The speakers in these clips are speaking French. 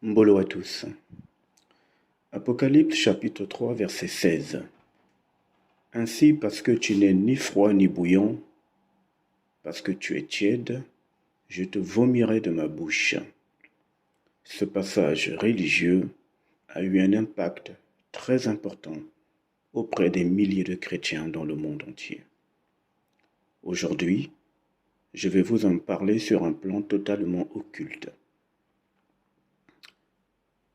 Mbolo à tous. Apocalypse chapitre 3 verset 16. Ainsi, parce que tu n'es ni froid ni bouillant, parce que tu es tiède, je te vomirai de ma bouche. Ce passage religieux a eu un impact très important auprès des milliers de chrétiens dans le monde entier. Aujourd'hui, je vais vous en parler sur un plan totalement occulte.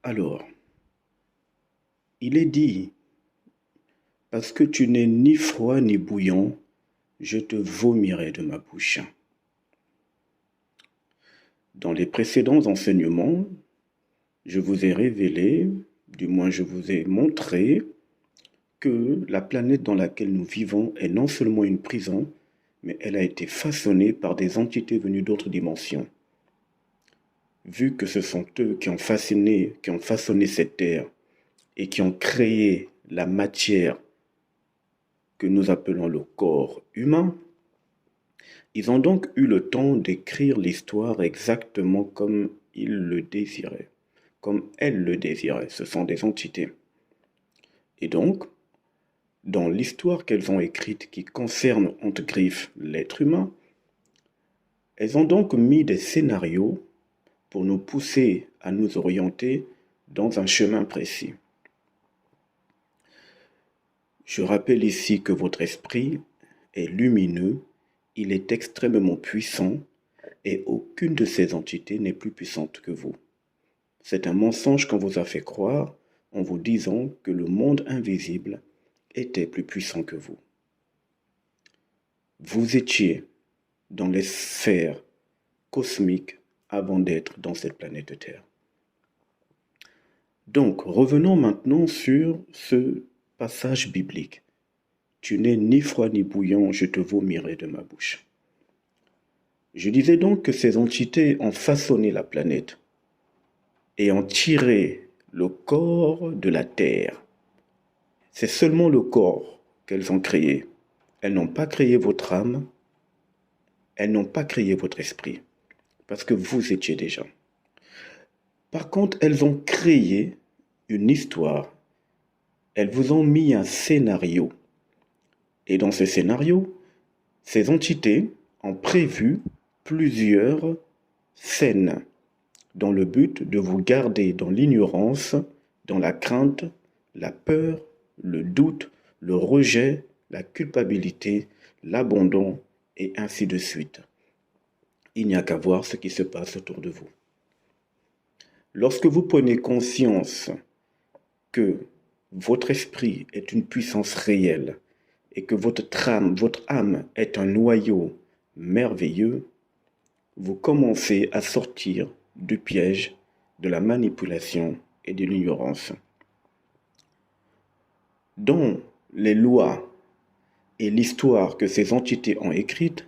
Alors, il est dit, parce que tu n'es ni froid ni bouillant, je te vomirai de ma bouche. Dans les précédents enseignements, je vous ai révélé, du moins je vous ai montré, que la planète dans laquelle nous vivons est non seulement une prison, mais elle a été façonnée par des entités venues d'autres dimensions. Vu que ce sont eux qui ont façonné cette terre et qui ont créé la matière que nous appelons le corps humain, ils ont donc eu le temps d'écrire l'histoire exactement comme ils le désiraient, comme elles le désiraient. Ce sont des entités. Et donc, dans l'histoire qu'elles ont écrite qui concerne, entre griffes, l'être humain, elles ont donc mis des scénarios pour nous pousser à nous orienter dans un chemin précis. Je rappelle ici que votre esprit est lumineux, il est extrêmement puissant et aucune de ces entités n'est plus puissante que vous. C'est un mensonge qu'on vous a fait croire en vous disant que le monde invisible était plus puissant que vous. Vous étiez dans les sphères cosmiques avant d'être dans cette planète Terre. Donc, revenons maintenant sur ce passage biblique. Tu n'es ni froid ni bouillant, je te vomirai de ma bouche. Je disais donc que ces entités ont façonné la planète et ont tiré le corps de la terre. C'est seulement le corps qu'elles ont créé. Elles n'ont pas créé votre âme, elles n'ont pas créé votre esprit, parce que vous étiez déjà. Par contre, elles ont créé une histoire. Elles vous ont mis un scénario. Et dans ce scénario, ces entités ont prévu plusieurs scènes dans le but de vous garder dans l'ignorance, dans la crainte, la peur, le doute, le rejet, la culpabilité, l'abandon et ainsi de suite. Il n'y a qu'à voir ce qui se passe autour de vous. Lorsque vous prenez conscience que votre esprit est une puissance réelle et que votre âme est un noyau merveilleux, vous commencez à sortir du piège de la manipulation et de l'ignorance. Dans les lois et l'histoire que ces entités ont écrites,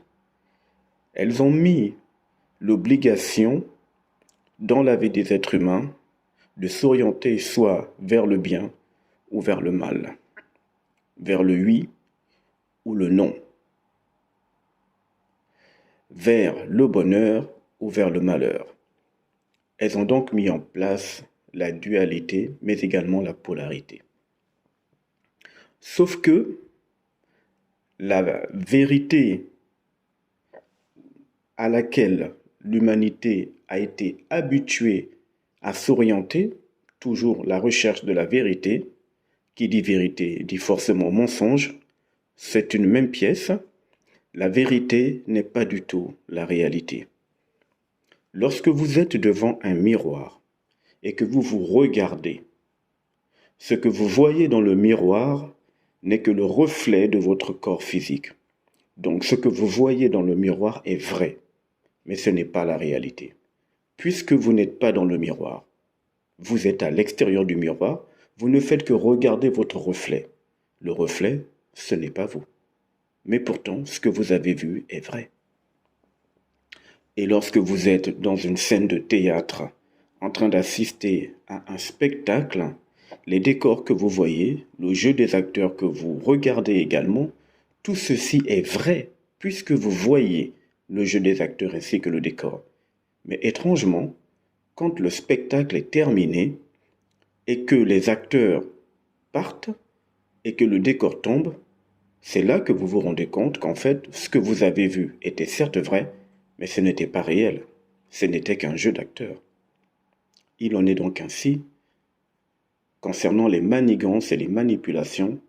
elles ont mis l'obligation dans la vie des êtres humains de s'orienter soit vers le bien ou vers le mal, vers le oui ou le non, vers le bonheur ou vers le malheur. Elles ont donc mis en place la dualité, mais également la polarité. Sauf que la vérité à laquelle l'humanité a été habituée à s'orienter, toujours la recherche de la vérité, qui dit vérité dit forcément mensonge, c'est une même pièce. La vérité n'est pas du tout la réalité. Lorsque vous êtes devant un miroir et que vous vous regardez, ce que vous voyez dans le miroir n'est que le reflet de votre corps physique. Donc ce que vous voyez dans le miroir est vrai, mais ce n'est pas la réalité. Puisque vous n'êtes pas dans le miroir, vous êtes à l'extérieur du miroir, vous ne faites que regarder votre reflet. Le reflet, ce n'est pas vous. Mais pourtant, ce que vous avez vu est vrai. Et lorsque vous êtes dans une scène de théâtre, en train d'assister à un spectacle, les décors que vous voyez, le jeu des acteurs que vous regardez également, tout ceci est vrai, puisque vous voyez le jeu des acteurs ainsi que le décor. Mais étrangement, quand le spectacle est terminé et que les acteurs partent et que le décor tombe, c'est là que vous vous rendez compte qu'en fait, ce que vous avez vu était certes vrai, mais ce n'était pas réel. Ce n'était qu'un jeu d'acteurs. Il en est donc ainsi concernant les manigances et les manipulations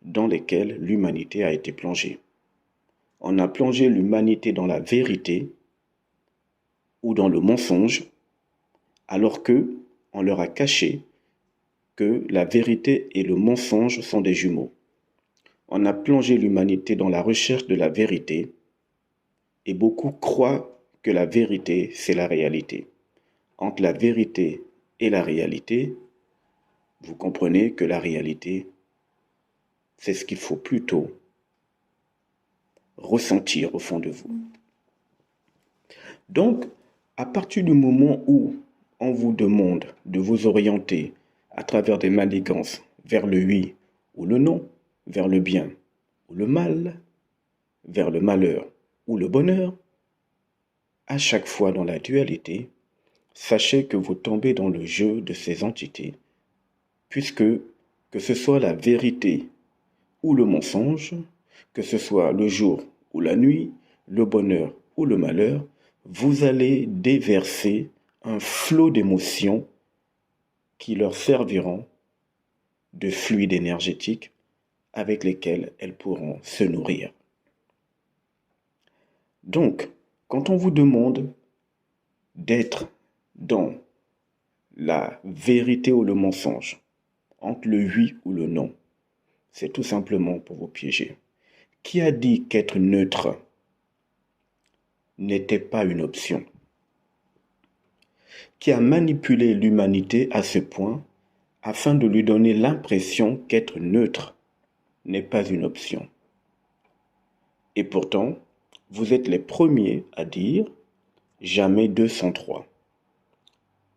dans lesquelles l'humanité a été plongée. On a plongé l'humanité dans la vérité ou dans le mensonge, alors que on leur a caché que la vérité et le mensonge sont des jumeaux. On a plongé l'humanité dans la recherche de la vérité et beaucoup croient que la vérité, c'est la réalité. Entre la vérité et la réalité, vous comprenez que la réalité, c'est ce qu'il faut plutôt ressentir au fond de vous. Donc, à partir du moment où on vous demande de vous orienter à travers des manigances vers le oui ou le non, vers le bien ou le mal, vers le malheur ou le bonheur, à chaque fois dans la dualité, sachez que vous tombez dans le jeu de ces entités, puisque que ce soit la vérité ou le mensonge, que ce soit le jour ou la nuit, le bonheur ou le malheur, vous allez déverser un flot d'émotions qui leur serviront de fluide énergétique avec lesquels elles pourront se nourrir. Donc, quand on vous demande d'être dans la vérité ou le mensonge, entre le oui ou le non, c'est tout simplement pour vous piéger. Qui a dit qu'être neutre n'était pas une option? Qui a manipulé l'humanité à ce point afin de lui donner l'impression qu'être neutre n'est pas une option? Et pourtant, vous êtes les premiers à dire jamais 2 sans 3.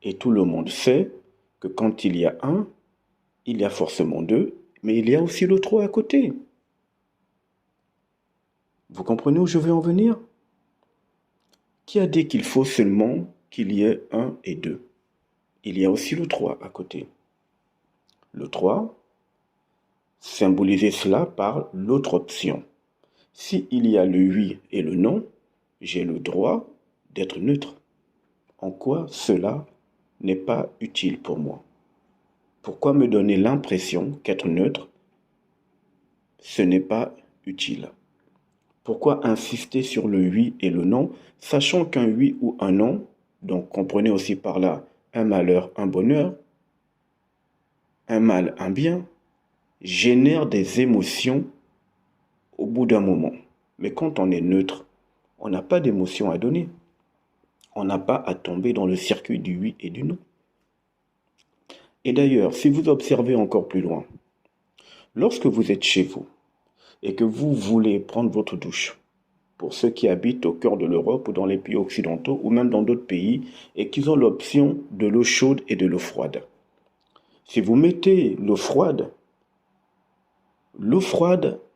Et tout le monde sait que quand il y a un, il y a forcément 2, mais il y a aussi le 3 à côté. Vous comprenez où je veux en venir? Qui a dit qu'il faut seulement qu'il y ait 1 et 2? Il y a aussi le 3 à côté. Le 3, symbolisez cela par l'autre option. Si il y a le oui et le non, j'ai le droit d'être neutre. En quoi cela n'est pas utile pour moi? Pourquoi me donner l'impression qu'être neutre, ce n'est pas utile? Pourquoi insister sur le oui et le non, sachant qu'un oui ou un non, donc comprenez aussi par là un malheur, un bonheur, un mal, un bien, génère des émotions au bout d'un moment. Mais quand on est neutre, on n'a pas d'émotion à donner. On n'a pas à tomber dans le circuit du oui et du non. Et d'ailleurs, si vous observez encore plus loin, lorsque vous êtes chez vous et que vous voulez prendre votre douche, pour ceux qui habitent au cœur de l'Europe ou dans les pays occidentaux ou même dans d'autres pays et qui ont l'option de l'eau chaude et de l'eau froide. Si vous mettez l'eau froide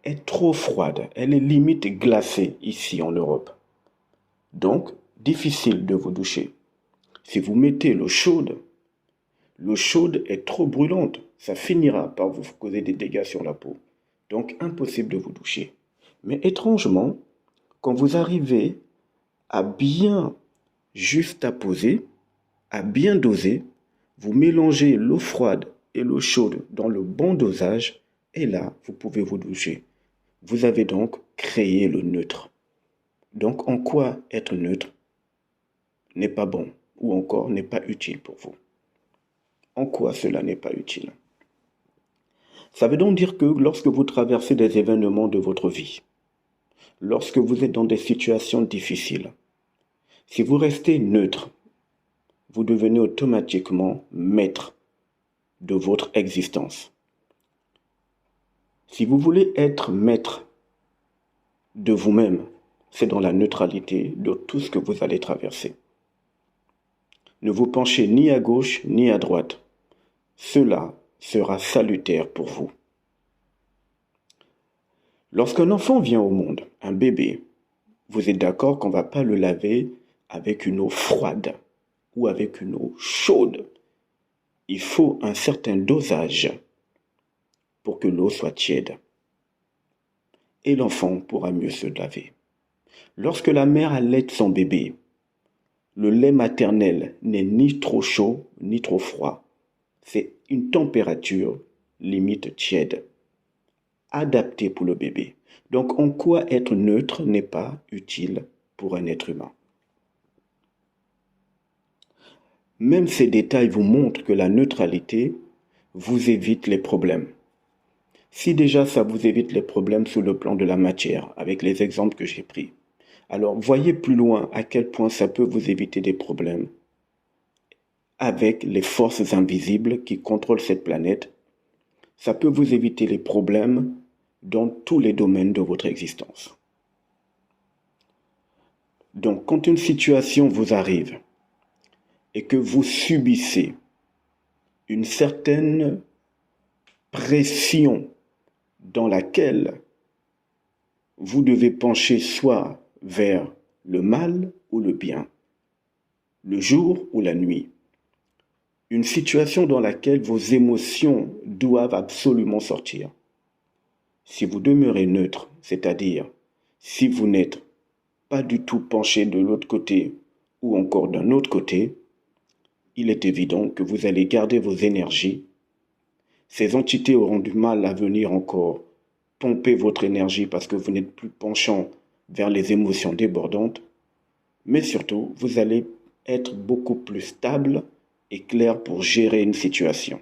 est trop froide, elle est limite glacée ici en Europe. Donc, difficile de vous doucher. Si vous mettez l'eau chaude est trop brûlante, ça finira par vous causer des dégâts sur la peau. Donc, impossible de vous doucher. Mais étrangement, quand vous arrivez à bien juxtaposer, à bien doser, vous mélangez l'eau froide et l'eau chaude dans le bon dosage, et là, vous pouvez vous doucher. Vous avez donc créé le neutre. Donc, en quoi être neutre n'est pas bon ou encore n'est pas utile pour vous? En quoi cela n'est pas utile? Ça veut donc dire que lorsque vous traversez des événements de votre vie, lorsque vous êtes dans des situations difficiles, si vous restez neutre, vous devenez automatiquement maître de votre existence. Si vous voulez être maître de vous-même, c'est dans la neutralité de tout ce que vous allez traverser. Ne vous penchez ni à gauche ni à droite. Cela sera salutaire pour vous. Lorsqu'un enfant vient au monde, un bébé, vous êtes d'accord qu'on ne va pas le laver avec une eau froide. ou avec une eau chaude. Il faut un certain dosage pour que l'eau soit tiède. Et l'enfant pourra mieux se laver. Lorsque la mère allaite son bébé, le lait maternel n'est ni trop chaud ni trop froid. C'est une température limite tiède, adaptée pour le bébé. Donc en quoi être neutre n'est pas utile pour un être humain. Même ces détails vous montrent que la neutralité vous évite les problèmes. Si déjà ça vous évite les problèmes sur le plan de la matière, avec les exemples que j'ai pris, alors voyez plus loin à quel point ça peut vous éviter des problèmes avec les forces invisibles qui contrôlent cette planète. Ça peut vous éviter les problèmes dans tous les domaines de votre existence. Donc quand une situation vous arrive et que vous subissez une certaine pression dans laquelle vous devez pencher soit vers le mal ou le bien, le jour ou la nuit. Une situation dans laquelle vos émotions doivent absolument sortir. Si vous demeurez neutre, c'est-à-dire si vous n'êtes pas du tout penché de l'autre côté ou encore d'un autre côté, il est évident que vous allez garder vos énergies. Ces entités auront du mal à venir encore pomper votre énergie parce que vous n'êtes plus penchant vers les émotions débordantes, mais surtout, vous allez être beaucoup plus stable et clair pour gérer une situation.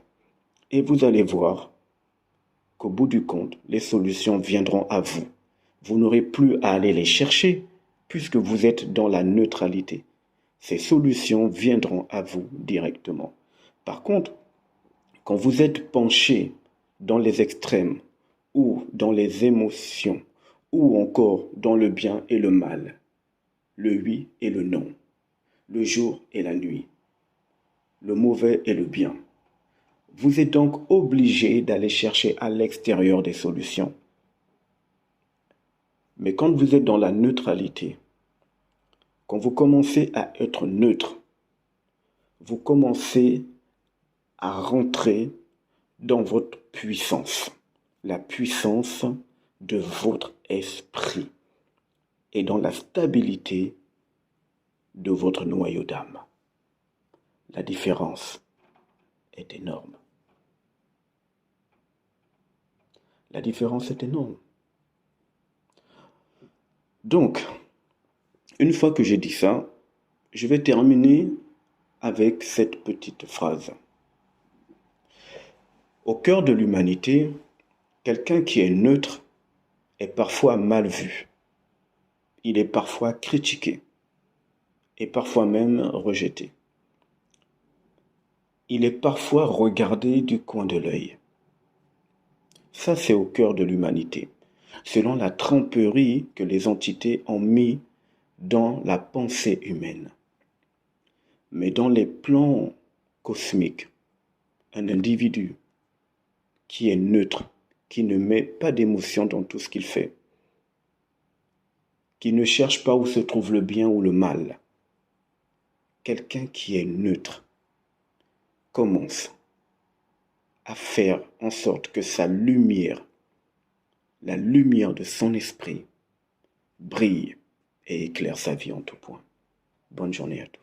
Et vous allez voir qu'au bout du compte, les solutions viendront à vous. Vous n'aurez plus à aller les chercher puisque vous êtes dans la neutralité. Ces solutions viendront à vous directement. Par contre, quand vous êtes penché dans les extrêmes ou dans les émotions ou encore dans le bien et le mal, le oui et le non, le jour et la nuit, le mauvais et le bien, vous êtes donc obligé d'aller chercher à l'extérieur des solutions. Mais quand vous êtes dans la neutralité, quand vous commencez à être neutre, vous commencez à rentrer dans votre puissance, la puissance de votre esprit et dans la stabilité de votre noyau d'âme. La différence est énorme. La différence est énorme. Donc, une fois que j'ai dit ça, je vais terminer avec cette petite phrase. Au cœur de l'humanité, quelqu'un qui est neutre est parfois mal vu. Il est parfois critiqué et parfois même rejeté. Il est parfois regardé du coin de l'œil. Ça, c'est au cœur de l'humanité, selon la tromperie que les entités ont mis dans la pensée humaine. Mais dans les plans cosmiques, un individu qui est neutre, qui ne met pas d'émotion dans tout ce qu'il fait, qui ne cherche pas où se trouve le bien ou le mal, quelqu'un qui est neutre commence à faire en sorte que sa lumière, la lumière de son esprit, brille et éclaire sa vie en tout point. Bonne journée à tous.